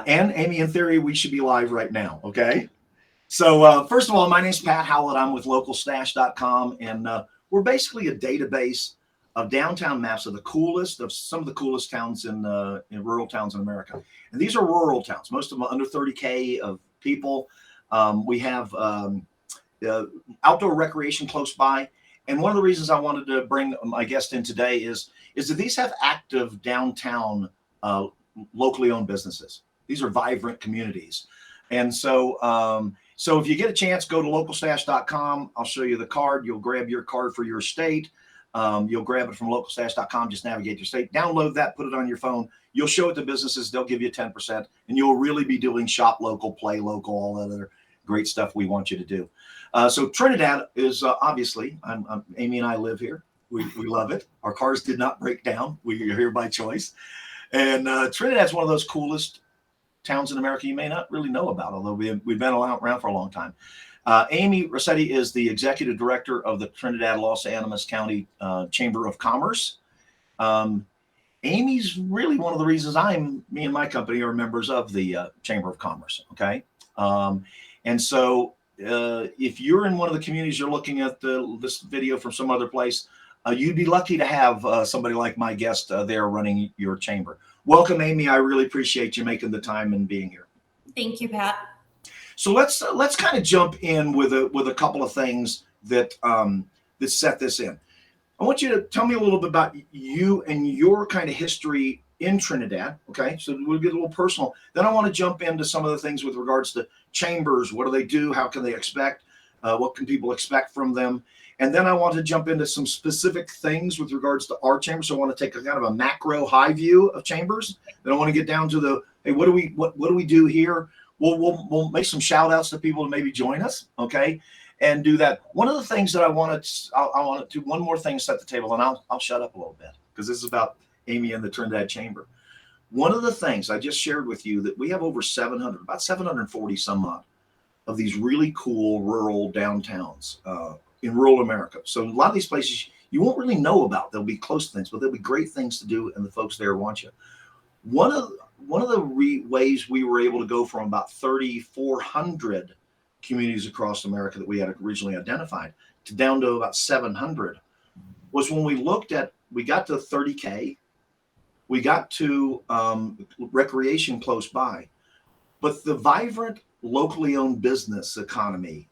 And Amy, in theory, we should be live right now. Okay. So first of all, my name's Pat Howlett. I'm with localstash.com, and we're basically a database of downtown maps of the coolest of some of the coolest towns in rural towns in America. And these are rural towns. Most of them are under 30K of people. We have outdoor recreation close by. And one of the reasons I wanted to bring my guest in today is that these have active downtown locally owned businesses. These are vibrant communities. And so so if you get a chance, go to localstash.com. I'll show you the card. You'll grab your card for your state. You'll grab it from localstash.com. Just navigate your state. Download that, put it on your phone. You'll show it to businesses. They'll give you 10%. And you'll really be doing shop local, play local, all that other great stuff we want you to do. So Trinidad is obviously, Amy and I live here. We love it. Our cars did not break down. We are here by choice. And Trinidad's one of those coolest towns in America you may not really know about, although we've been around for a long time. Amy Ruscetti is the executive director of the Trinidad Los Animas County Chamber of Commerce. Amy's really one of the reasons me and my company are members of the Chamber of Commerce. Okay. And so if you're in one of the communities, you're looking at this video from some other place, you'd be lucky to have somebody like my guest there running your chamber. Welcome, Amy. I really appreciate you making the time and being here. Thank you, Pat. So let's kind of jump in with a couple of things that set this in. I want you to tell me a little bit about you and your kind of history in Trinidad. Okay, so we'll get a little personal. Then I want to jump into some of the things with regards to chambers. What do they do? How can they expect? What can people expect from them? And then I want to jump into some specific things with regards to our chamber. So I want to take a kind of a macro high view of chambers. Then I want to get down to the, hey, what do we do here? We'll make some shout outs to people to maybe join us. Okay. And do that. One of the things that I want to do one more thing, set the table, and I'll shut up a little bit because this is about Amy and the Trinidad Chamber. One of the things I just shared with you that we have over 700, about 740 some odd of these really cool rural downtowns in rural America. So a lot of these places you won't really know about. There'll be close things, but there'll be great things to do, and the folks there want you. One of the ways we were able to go from about 3,400 communities across America that we had originally identified to down to about 700 was when we got to 30K, we got to recreation close by, but the vibrant locally owned business economy,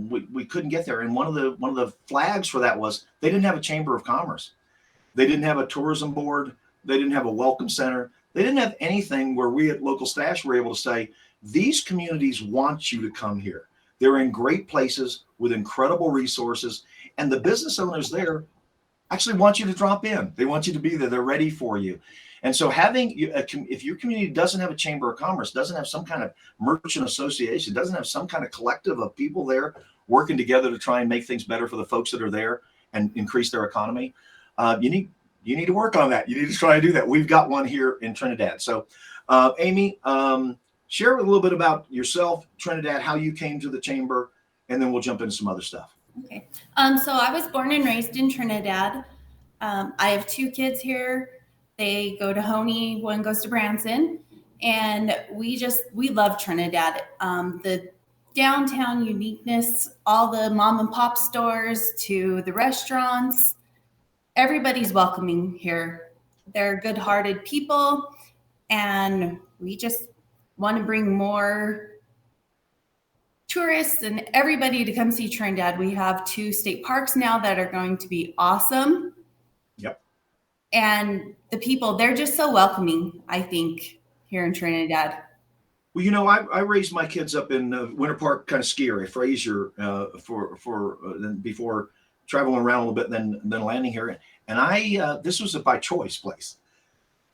we couldn't get there. And one of the flags for that was they didn't have a chamber of commerce. They didn't have a tourism board. They didn't have a welcome center. They didn't have anything where we at Local Stash were able to say, these communities want you to come here. They're in great places with incredible resources. And the business owners there actually want you to drop in. They want you to be there. They're ready for you. And so if your community doesn't have a chamber of commerce, doesn't have some kind of merchant association, doesn't have some kind of collective of people there working together to try and make things better for the folks that are there and increase their economy, you need to work on that. You need to try and do that. We've got one here in Trinidad. So Amy, share a little bit about yourself, Trinidad, how you came to the chamber, and then we'll jump into some other stuff. Okay. So I was born and raised in Trinidad. I have two kids here. They go to Honey, one goes to Branson, and we love Trinidad. The downtown uniqueness, all the mom and pop stores to the restaurants, everybody's welcoming here. They're good-hearted people, and we just want to bring more tourists and everybody to come see Trinidad. We have 2 state parks now that are going to be awesome. Yep. And the people, they're just so welcoming, I think, here in Trinidad. Well, I raised my kids up in Winter Park, kind of ski area, Fraser, before traveling around a little bit, then landing here. And this was a by choice place.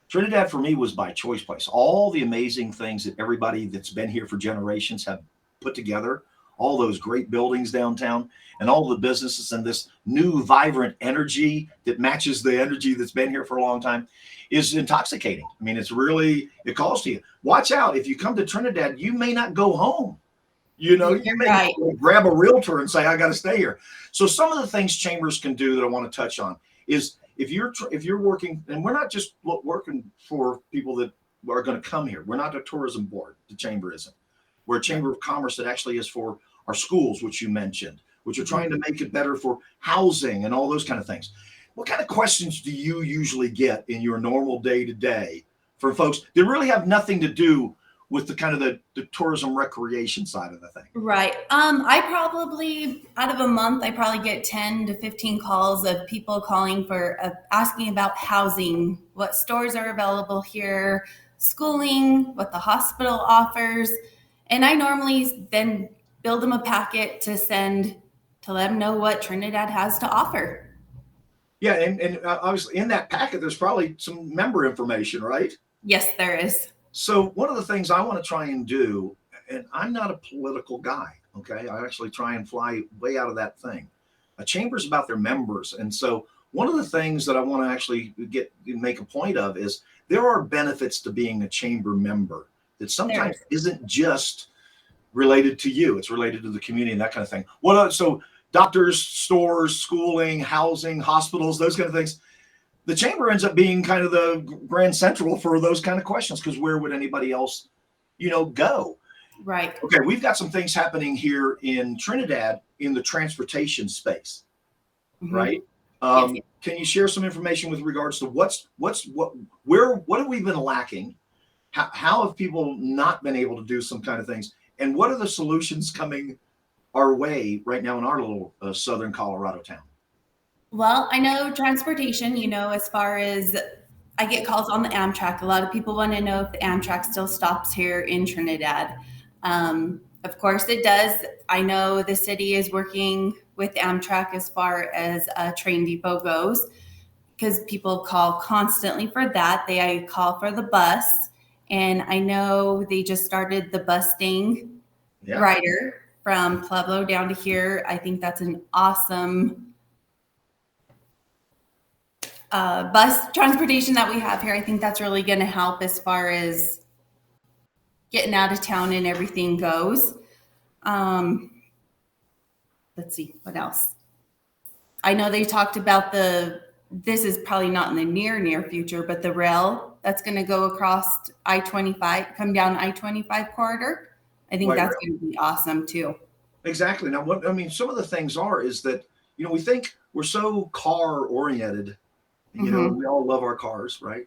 Trinidad for me was by choice place. All the amazing things that everybody that's been here for generations have put together, all those great buildings downtown and all the businesses and this new vibrant energy that matches the energy that's been here for a long time is intoxicating. I mean, it calls to you. Watch out. If you come to Trinidad, you may not go home. You may grab a realtor and say, I got to stay here. So some of the things chambers can do that I want to touch on is if you're working, and we're not just working for people that are going to come here. We're not a tourism board. The chamber isn't. We're a chamber of commerce that actually is for our schools, which you mentioned, which are trying to make it better for housing and all those kind of things. What kind of questions do you usually get in your normal day to day for folks that really have nothing to do with the kind of the tourism recreation side of the thing? Right. I probably, out of a month, I probably get 10 to 15 calls of people calling for asking about housing, what stores are available here, schooling, what the hospital offers. And I normally then build them a packet to send to let them know what Trinidad has to offer. Yeah, and obviously in that packet, there's probably some member information, right? Yes, there is. So one of the things I want to try and do, and I'm not a political guy, okay? I actually try and fly way out of that thing. A chamber's about their members. And so one of the things that I want to actually make a point of is there are benefits to being a chamber member that sometimes isn't just related to you. It's related to the community and that kind of thing. So doctors, stores, schooling, housing, hospitals, those kind of things. The chamber ends up being kind of the grand central for those kind of questions, because where would anybody else, go? Right. Okay, we've got some things happening here in Trinidad in the transportation space, right? Yes. Can you share some information with regards to what have we been lacking? How have people not been able to do some kind of things? And what are the solutions coming our way right now in our little southern Colorado town? Well, I know transportation, as far as I get calls on the Amtrak. A lot of people want to know if the Amtrak still stops here in Trinidad. Of course it does. I know the city is working with Amtrak as far as a train depot goes, because people call constantly for that. They call for the bus. And I know they just started the busting rider from Pueblo down to here. I think that's an awesome bus transportation that we have here. I think that's really going to help as far as getting out of town and everything goes. Let's see, what else? I know they talked about this is probably not in the near future, but the rail that's going to go across I-25, come down I-25 corridor. I think that's going to be awesome too. Exactly. Now, some of the things is that, we think we're so car oriented. We all love our cars, right?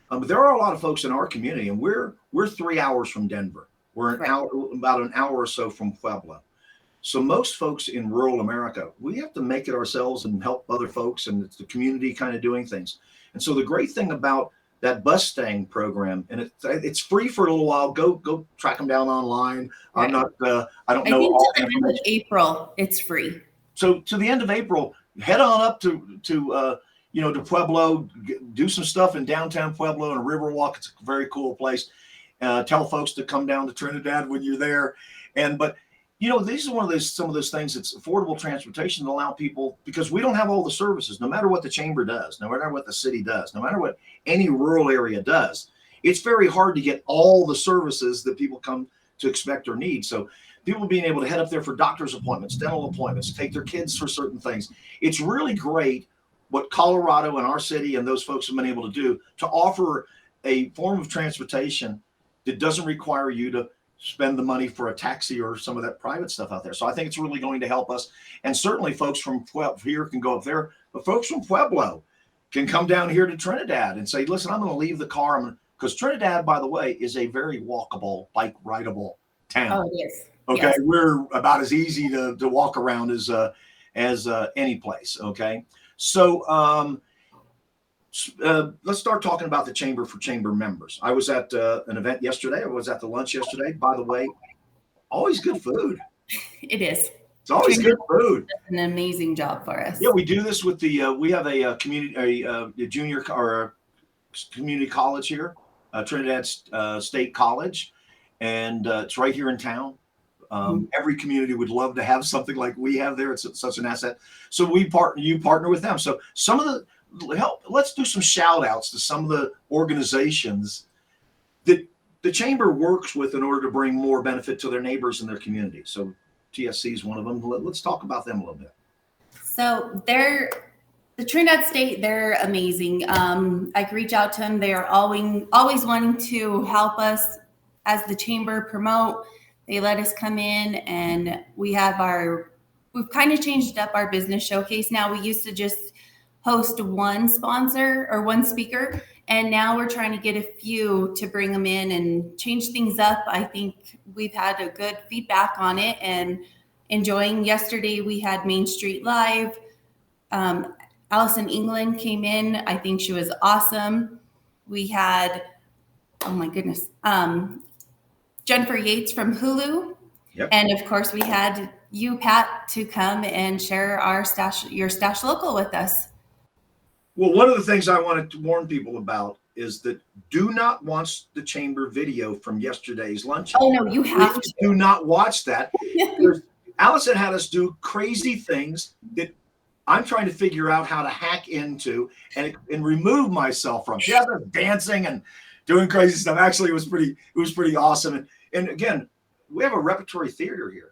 But there are a lot of folks in our community, and we're 3 hours from Denver. We're about an hour or so from Pueblo. So most folks in rural America, we have to make it ourselves and help other folks, and it's the community kind of doing things. And so the great thing about that bus staying program, and it's free for a little while. Go track them down online. Right. I don't know. I think to the end of April, it's free. So to the end of April, head on up to Pueblo, do some stuff in downtown Pueblo and a river walk. It's a very cool place. Tell folks to come down to Trinidad when you're there. But these are some of those things that's affordable transportation to allow people, because we don't have all the services, no matter what the chamber does, no matter what the city does, no matter what any rural area does. It's very hard to get all the services that people come to expect or need. So people being able to head up there for doctor's appointments, dental appointments, take their kids for certain things. It's really great what Colorado and our city and those folks have been able to do to offer a form of transportation that doesn't require you to spend the money for a taxi or some of that private stuff out there. So I think it's really going to help us. And certainly folks from here can go up there, but folks from Pueblo can come down here to Trinidad and say, listen, I'm going to leave the car. Because Trinidad, by the way, is a very walkable, bike rideable town. Oh, it is. Okay. Yes. We're about as easy to walk around as any place. Okay. So let's start talking about the chamber for chamber members. I was at an event yesterday. I was at the lunch yesterday. By the way, always good food. It is. It's always good food. That's an amazing job for us. Yeah, we do this with we have a community, a junior or community college here, Trinidad State College, and it's right here in town. Every community would love to have something like we have there. It's such an asset. So you partner with them. So some of the let's do some shout outs to some of the organizations that the chamber works with in order to bring more benefit to their neighbors and their community. So TSC is one of them. Let's talk about them a little bit. So The Trinidad State, they're amazing. I can reach out to them. They are always wanting to help us as the chamber promote. They let us come in, and we've kind of changed up our business showcase now. We used to just host one sponsor or one speaker, and now we're trying to get a few to bring them in and change things up. I think we've had a good feedback on it and enjoying. Yesterday we had Main Street Live. Allison England came in. I think she was awesome. We had, oh my goodness, Jennifer Yates from Hulu. Yep. And of course we had you, Pat, to come and share your stash local with us. Well, one of the things I wanted to warn people about is that do not watch the chamber video from yesterday's lunch. Oh no, you have to. Do not watch that. Allison had us do crazy things that I'm trying to figure out how to hack into and remove myself from. She has us dancing and doing crazy stuff. Actually, it was pretty awesome. And again, we have a repertory theater here.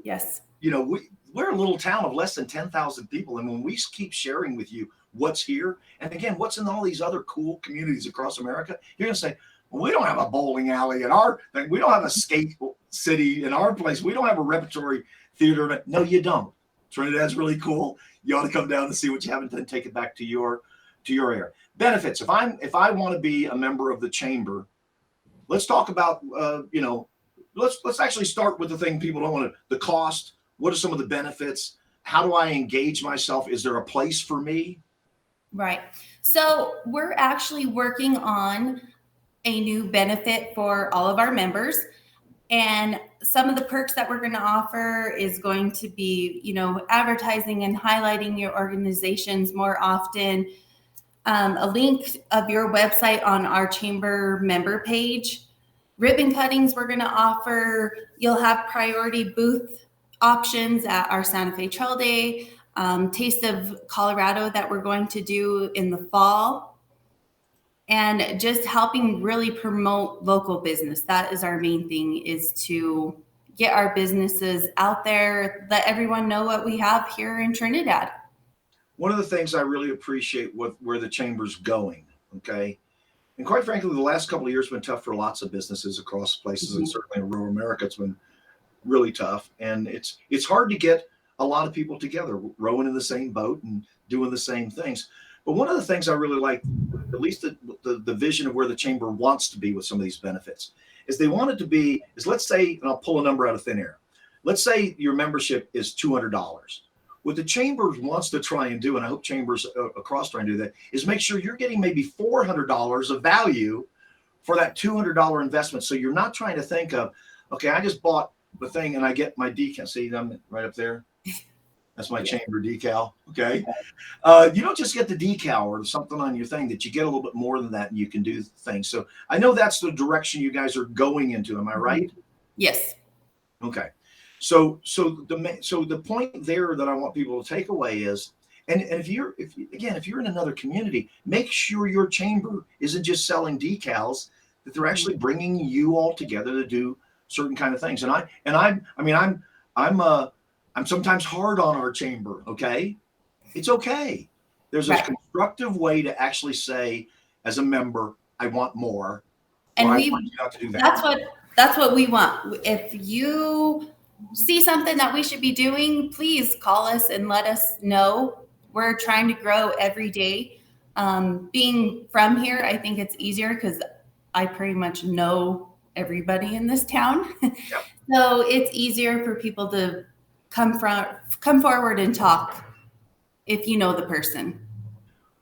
Yes. You know, we're a little town of less than 10,000 people. And when we keep sharing with you what's here, and again, what's in all these other cool communities across America, you're going to say, well, we don't have a bowling alley in our thing. We don't have a skate city in our place. We don't have a repertory theater. No, you don't. Trinidad's really cool. You ought to come down and see what you have and then take it back to your area. Benefits. If I want to be a member of the chamber, let's talk about let's actually start with the thing people don't want to, the cost. What are some of the benefits? How do I engage myself? Is there a place for me? Right. So we're actually working on a new benefit for all of our members. And some of the perks that we're going to offer is going to be, advertising and highlighting your organizations more often. A link of your website on our chamber member page. Ribbon cuttings we're going to offer. You'll have priority booth options at our Santa Fe Trail Day. Taste of Colorado that we're going to do in the fall. And just helping really promote local business. That is our main thing, is to get our businesses out there, let everyone know what we have here in Trinidad. One of the things I really appreciate where the chamber's going, okay? And quite frankly, the last couple of years have been tough for lots of businesses across places, and certainly in rural America, it's been really tough. And it's hard to get a lot of people together, rowing in the same boat and doing the same things. But one of the things I really like, at least the vision of where the chamber wants to be with some of these benefits, is they want it to be, let's say, and I'll pull a number out of thin air. Let's say your membership is $200. What the chamber wants to try and do, and I hope chambers across try and do that, is make sure you're getting maybe $400 of value for that $200 investment. So you're not trying to think of, okay, I just bought the thing and I get my decal. See them right up there? That's my chamber decal. Okay. You don't just get the decal or something on your thing, that you get a little bit more than that and you can do things. So I know that's the direction you guys are going into. Am I right? Yes. Okay. So the point there that I want people to take away is, and if you're in another community, make sure your chamber isn't just selling decals, that they're actually bringing you all together to do certain kind of things. I'm sometimes hard on our chamber. Okay. It's okay. There's a constructive way to actually say, as a member, I want more. And I want you not to do that. That's what we want. If you see something that we should be doing, please call us and let us know. We're trying to grow every day. Being from here, I think it's easier because I pretty much know everybody in this town. Yep. So it's easier for people to come forward and talk if you know the person.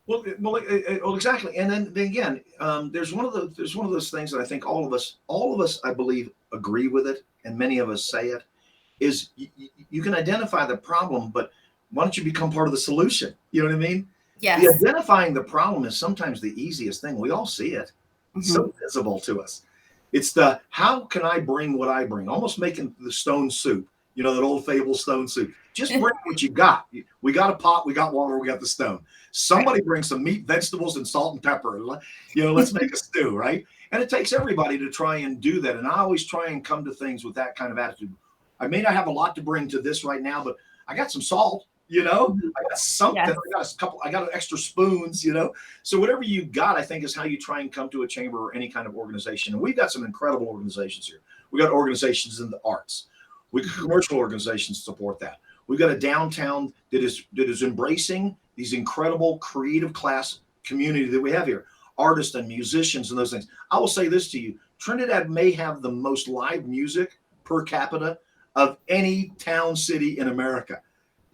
Well, exactly. And then again, there's one of those things that I think all of us, I believe, agree with it, and many of us say it, is you can identify the problem, but why don't you become part of the solution? You know what I mean? Yes. The identifying the problem is sometimes the easiest thing. We all see it. It's so visible to us. It's the, how can I bring what I bring? Almost making the stone soup. You know, that old fable stone soup. Just bring what you got. We got a pot, we got water, we got the stone. Somebody bring some meat, vegetables, and salt and pepper. Let's make a stew, right? And it takes everybody to try and do that. And I always try and come to things with that kind of attitude. I may not have a lot to bring to this right now, but I got some salt. You know, Mhm. I got something. Yes. I got extra spoons. You know, so whatever you got, I think is how you try and come to a chamber or any kind of organization. And we've got some incredible organizations here. We got organizations in the arts. We got Mhm. commercial organizations support that. We've got a downtown that is embracing these incredible creative class community that we have here, artists and musicians and those things. I will say this to you: Trinidad may have the most live music per capita of any town city in America.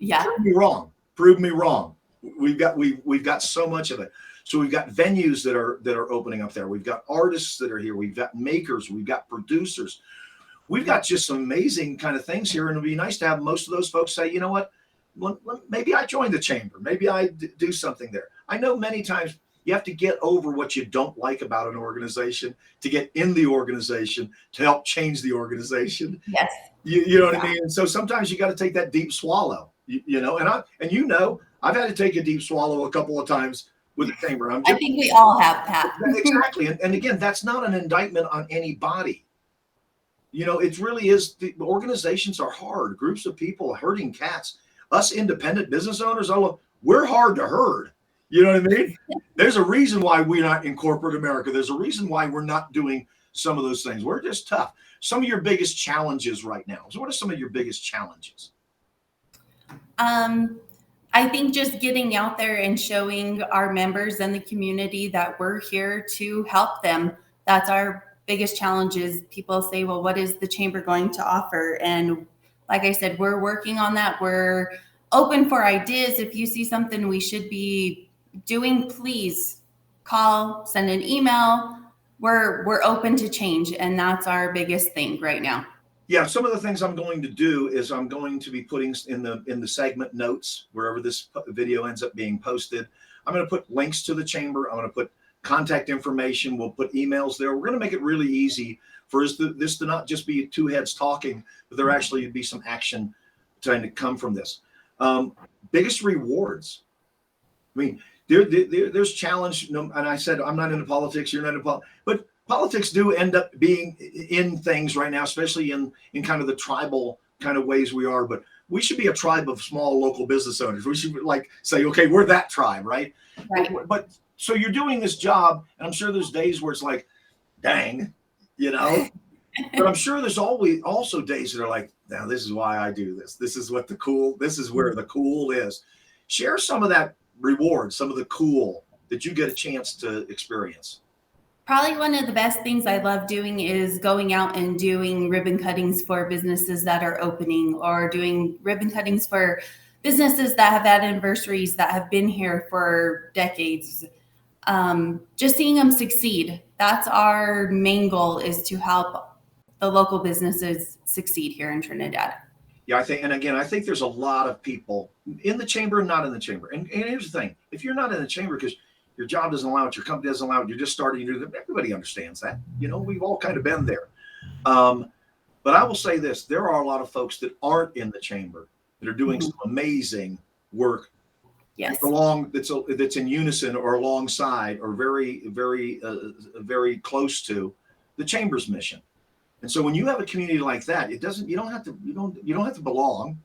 Yeah. Prove me wrong. Prove me wrong. We've got so much of it. So we've got venues that are opening up there. We've got artists that are here. We've got makers. We've got producers. We've got just some amazing kind of things here, and it'd be nice to have most of those folks say, you know what, maybe I join the chamber. Maybe I do something there. I know many times you have to get over what you don't like about an organization to get in the organization to help change the organization. Yes. You know what I Yeah. mean? And so sometimes you got to take that deep swallow. You know, and I've had to take a deep swallow a couple of times with the chamber. I'm I just think we all have, Pat. exactly, and again, that's not an indictment on anybody. You know, it really is. The organizations are hard. Groups of people herding cats. Us independent business owners, we're hard to herd. You know what I mean? There's a reason why we're not in corporate America. There's a reason why we're not doing some of those things. We're just tough. Some of your biggest challenges right now. So, what are some of your biggest challenges? Um, I think just getting out there and showing our members and the community that we're here to help them. That's our biggest challenge. Is people say, well, what is the chamber going to offer? And like I said, we're working on that. We're open for ideas. If you see something we should be doing, please call, send an email. We're open to change, and that's our biggest thing right now. Yeah, some of the things I'm going to do is I'm going to be putting in the segment notes wherever this video ends up being posted. I'm going to put links to the chamber. I'm going to put contact information. We'll put emails there. We're going to make it really easy for this to not just be two heads talking, but there actually be some action trying to come from this. Biggest rewards. I mean, there's challenge. And I said I'm not into politics. You're not into politics, but politics do end up being in things right now, especially in kind of the tribal kind of ways we are. But we should be a tribe of small local business owners. We should like say, okay, we're that tribe, right? Right. But so you're doing this job, and I'm sure there's days where it's like, dang, you know. But I'm sure there's always also days that are like, now this is why I do this. This is this is where the cool is. Share some of that reward, some of the cool that you get a chance to experience. Probably one of the best things I love doing is going out and doing ribbon cuttings for businesses that are opening, or doing ribbon cuttings for businesses that have had anniversaries that have been here for decades. Just seeing them succeed. That's our main goal, is to help the local businesses succeed here in Trinidad. Yeah, I think there's a lot of people in the chamber and not in the chamber. And here's the thing: if you're not in the chamber because your job doesn't allow it, your company doesn't allow it, you're just starting to do that. Everybody understands that. You know, we've all kind of been there. Um, but I will say this: there are a lot of folks that aren't in the chamber that are doing some amazing work. Yes. That's in unison or alongside or very close to the chamber's mission. And so when you have a community like that, you don't have to belong.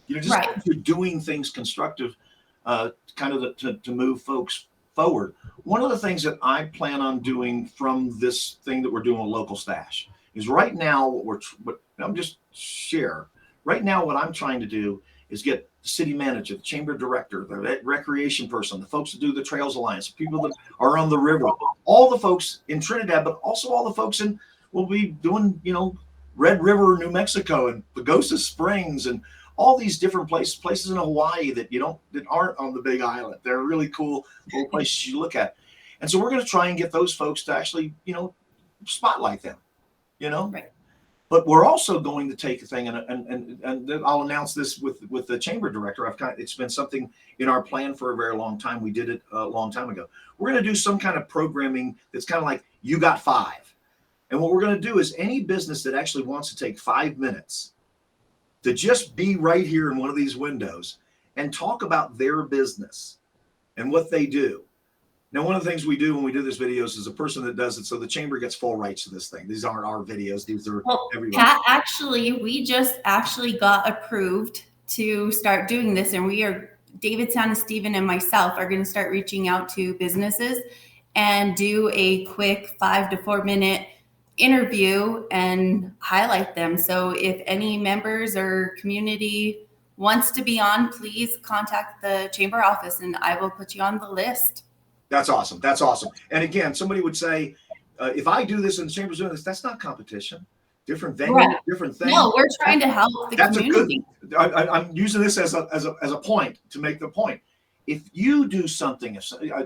You know, just Right. you're doing things constructive, kind of to move folks forward. One of the things that I plan on doing from this thing that we're doing with Local Stash is right now what I'm just share. Right now, what I'm trying to do is get the city manager, the chamber director, the recreation person, the folks that do the Trails Alliance, people that are on the river, all the folks in Trinidad, but also all the folks we'll be doing, you know, Red River, New Mexico, and Pagosa Springs, and all these different places in Hawaii that aren't on the Big Island. They're really cool little places you look at. And so we're going to try and get those folks to actually, you know, spotlight them, you know. Right. But we're also going to take a thing, and I'll announce this with the chamber director. It's been something in our plan for a very long time. We did it a long time ago. We're going to do some kind of programming that's kind of like You Got Five. And what we're going to do is any business that actually wants to take 5 minutes to just be right here in one of these windows and talk about their business and what they do. Now, one of the things we do when we do these videos is a person that does it, so the chamber gets full rights to this thing. These aren't our videos. These are everybody. Pat, actually, we just got approved to start doing this, and we are David Steven and myself are going to start reaching out to businesses and do a quick 5 to 4 minute interview and highlight them. So if any members or community wants to be on, please contact the chamber office and I will put you on the list. That's awesome. That's awesome. And again, somebody would say, if I do this and the chamber's doing this, that's not competition. Different venue, right. Different things. No, we're trying to help the community. I'm using this as a point to make the point. If you do something,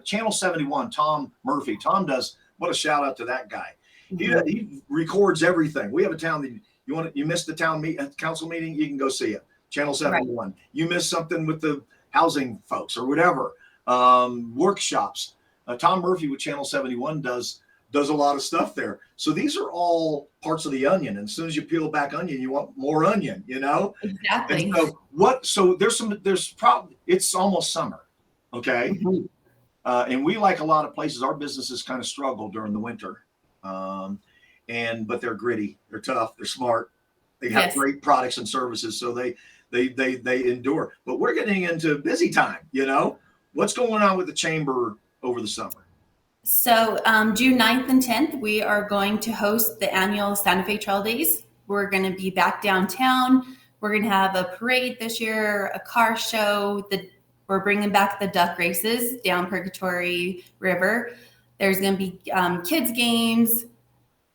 Channel 71, Tom Murphy, Tom does, what a shout out to that guy. Mm-hmm. He records everything. We have a town that you missed the council meeting, you can go see it. Channel 71. Right. You missed something with the housing folks or whatever. Workshops. Tom Murphy with Channel 71 does a lot of stuff there. So these are all parts of the onion. And as soon as you peel back onion, you want more onion, you know? Exactly. And so there's probably, it's almost summer. Okay. Mm-hmm. And we, like a lot of places, our businesses kind of struggle during the winter. But they're gritty, they're tough, they're smart. They have great products and services. So they endure, but we're getting into busy time, you know? What's going on with the chamber over the summer? So June 9th and 10th, we are going to host the annual Santa Fe Trail Days. We're going to be back downtown. We're going to have a parade this year, a car show. We're bringing back the duck races down Purgatory River. There's going to be kids games,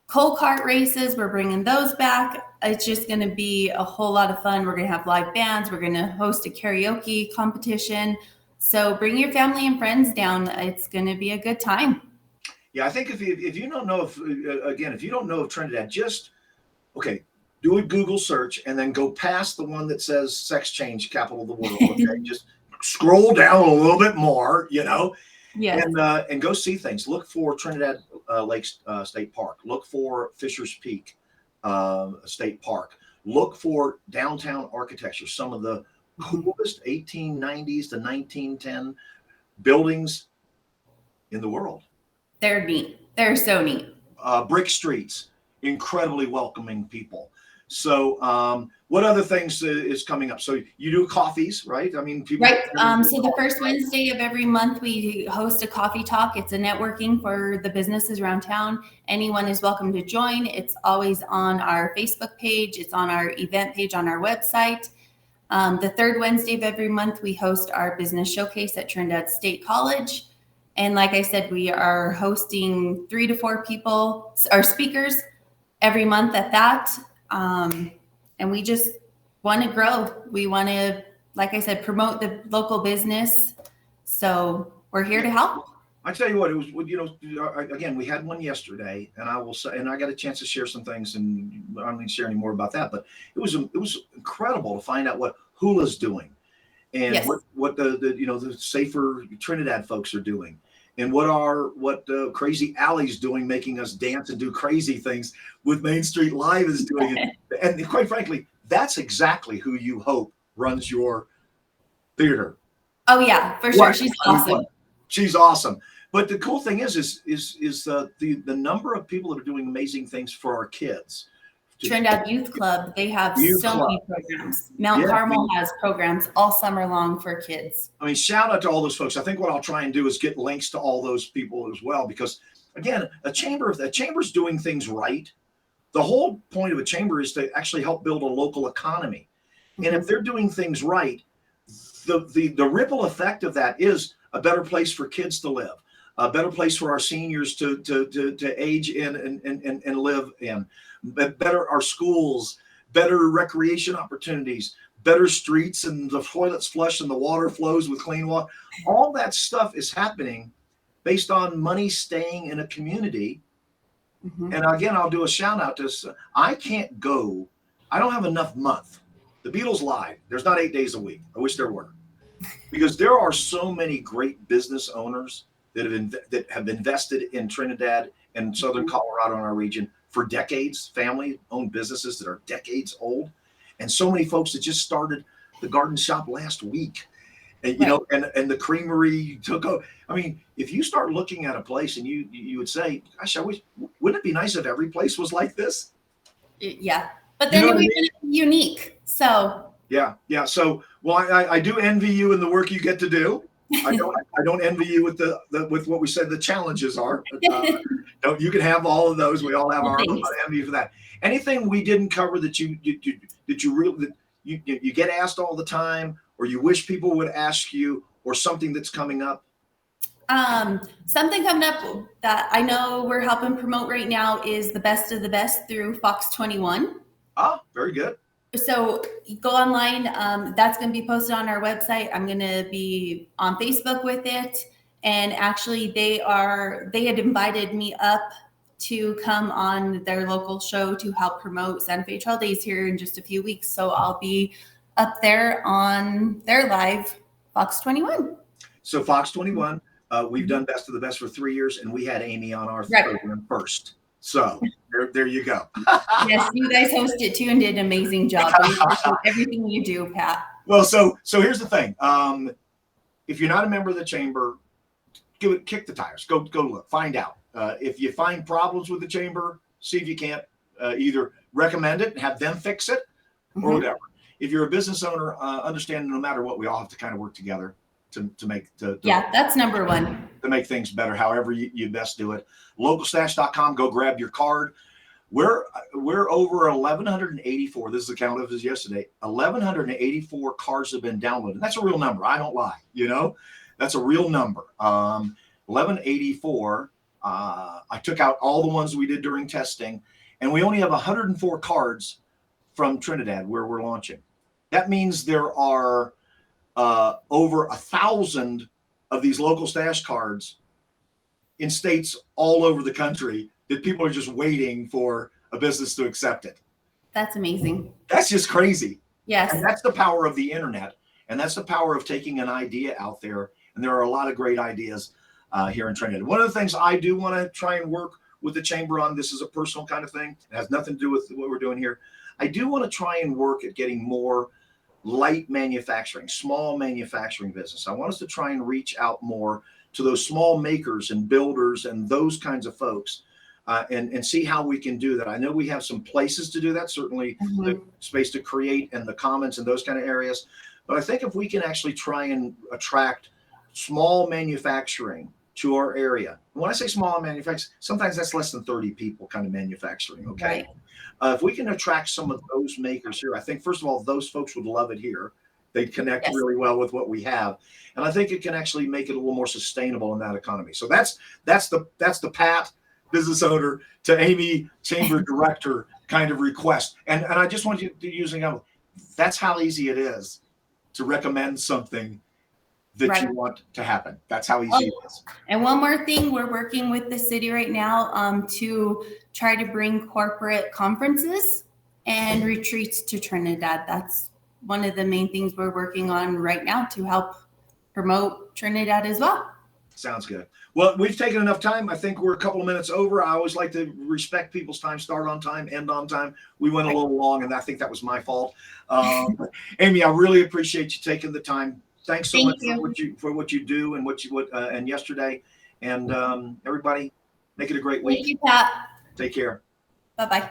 coal cart races. We're bringing those back. It's just going to be a whole lot of fun. We're going to have live bands. We're going to host a karaoke competition. So bring your family and friends down. It's going to be a good time. Yeah, I think if you don't know if you don't know of Trinidad, just do a Google search and then go past the one that says "sex change capital of the world." Okay, just scroll down a little bit more, you know, and go see things. Look for Trinidad Lakes State Park. Look for Fisher's Peak State Park. Look for downtown architecture. Some of the coolest 1890s to 1910 buildings in the world. They're neat. They're so neat. Brick streets, incredibly welcoming people. So what other things is coming up? So you do coffees, right? I mean, people. Right. So the first Wednesday of every month, we host a coffee talk. It's a networking for the businesses around town. Anyone is welcome to join. It's always on our Facebook page. It's on our event page on our website. The third Wednesday of every month, we host our business showcase at Trinidad State College. And like I said, we are hosting 3 to 4 people, our speakers, every month at that. And we just want to grow. We want to, like I said, promote the local business. So we're here to help. I tell you what, it was, you know, again, we had one yesterday, and I will say, and I got a chance to share some things, and I don't need to share any more about that, but it was incredible to find out what Hula's doing, and what the Safer Trinidad folks are doing, and what Crazy Alley's doing, making us dance and do crazy things with Main Street Live is doing it. And quite frankly, that's exactly who you hope runs your theater. Oh yeah, for sure. She's awesome. She's awesome. But the cool thing is the number of people that are doing amazing things for our kids. Trinidad Youth Club, they have many programs. Mount Carmel has programs all summer long for kids. I mean, shout out to all those folks. I think what I'll try and do is get links to all those people as well, because again, a chamber's doing things right. The whole point of a chamber is to actually help build a local economy. Mm-hmm. And if they're doing things right, the ripple effect of that is a better place for kids to live, a better place for our seniors to age in and live in, better our schools, better recreation opportunities, better streets, and the toilets flush and the water flows with clean water. All that stuff is happening based on money staying in a community. Mm-hmm. And again, I'll do a shout out to I can't go. I don't have enough month. The Beatles lied. There's not 8 days a week. I wish there were. Because there are so many great business owners that have invested in Trinidad and Southern Colorado in our region for decades, family-owned businesses that are decades old, and so many folks that just started the garden shop last week, and and the creamery took over. I mean, if you start looking at a place and you would say, "Gosh, wouldn't it be nice if every place was like this?" Yeah, but then it would be unique. So Yeah, yeah. So, well, I do envy you in the work you get to do. I don't envy you with the with what we said the challenges are. Don't you can have all of those. We all have Well, our own thanks. envy for that. Anything we didn't cover that you really that you get asked all the time, or you wish people would ask you, or something that's coming up? Something coming up that I know we're helping promote right now is the best of the best through Fox 21. Ah, very good. So go online. That's going to be posted on our website. I'm going to be on Facebook with it. And actually, they had invited me up to come on their local show to help promote Santa Fe Trail Days here in just a few weeks. So I'll be up there on their live Fox 21. So Fox 21, we've done Best of the Best for 3 years, and we had Amy on our Right. program first. So there you go. Yes, you guys hosted too and did an amazing job. We appreciate everything you do, Pat. Well, so here's the thing. If you're not a member of the chamber, kick the tires. Go look, find out. If you find problems with the chamber, see if you can't either recommend it and have them fix it, or whatever. If you're a business owner, understand no matter what, we all have to kind of work together to make yeah, that's number one. To make things better, however you best do it. Localstash.com, go grab your card. We're over 1,184. This is the count of as yesterday. 1,184 cards have been downloaded. And that's a real number. I don't lie. That's a real number. 1,184. I took out all the ones we did during testing, and we only have 104 cards from Trinidad where we're launching. That means there are over 1,000 of these local stash cards in states all over the country that people are just waiting for a business to accept it. That's amazing. That's just crazy. Yes. And that's the power of the internet. And that's the power of taking an idea out there. And there are a lot of great ideas here in Trinidad. One of the things I do want to try and work with the chamber on, this is a personal kind of thing. It has nothing to do with what we're doing here. I do want to try and work at getting more light manufacturing, small manufacturing business. I want us to try and reach out more to those small makers and builders and those kinds of folks, and see how we can do that. I know we have some places to do that, certainly the space to create and the commons and those kind of areas. But I think if we can actually try and attract small manufacturing to our area. When I say small manufacturing, sometimes that's less than 30 people kind of manufacturing, okay? Right. If we can attract some of those makers here, I think, first of all, those folks would love it here. They'd connect really well with what we have. And I think it can actually make it a little more sustainable in that economy. So that's the Pat, business owner, to Amy, chamber director kind of request. And I just want you to use an example. That's how easy it is to recommend something that you want to happen. That's how easy it is. And one more thing, we're working with the city right now to try to bring corporate conferences and retreats to Trinidad. That's one of the main things we're working on right now to help promote Trinidad as well. Sounds good. Well, we've taken enough time. I think we're a couple of minutes over. I always like to respect people's time, start on time, end on time. We went a little long, and I think that was my fault. Amy, I really appreciate you taking the time. Thanks so much for what you do and and yesterday. And everybody, make it a great week. Thank you, Pat. Take care. Bye-bye.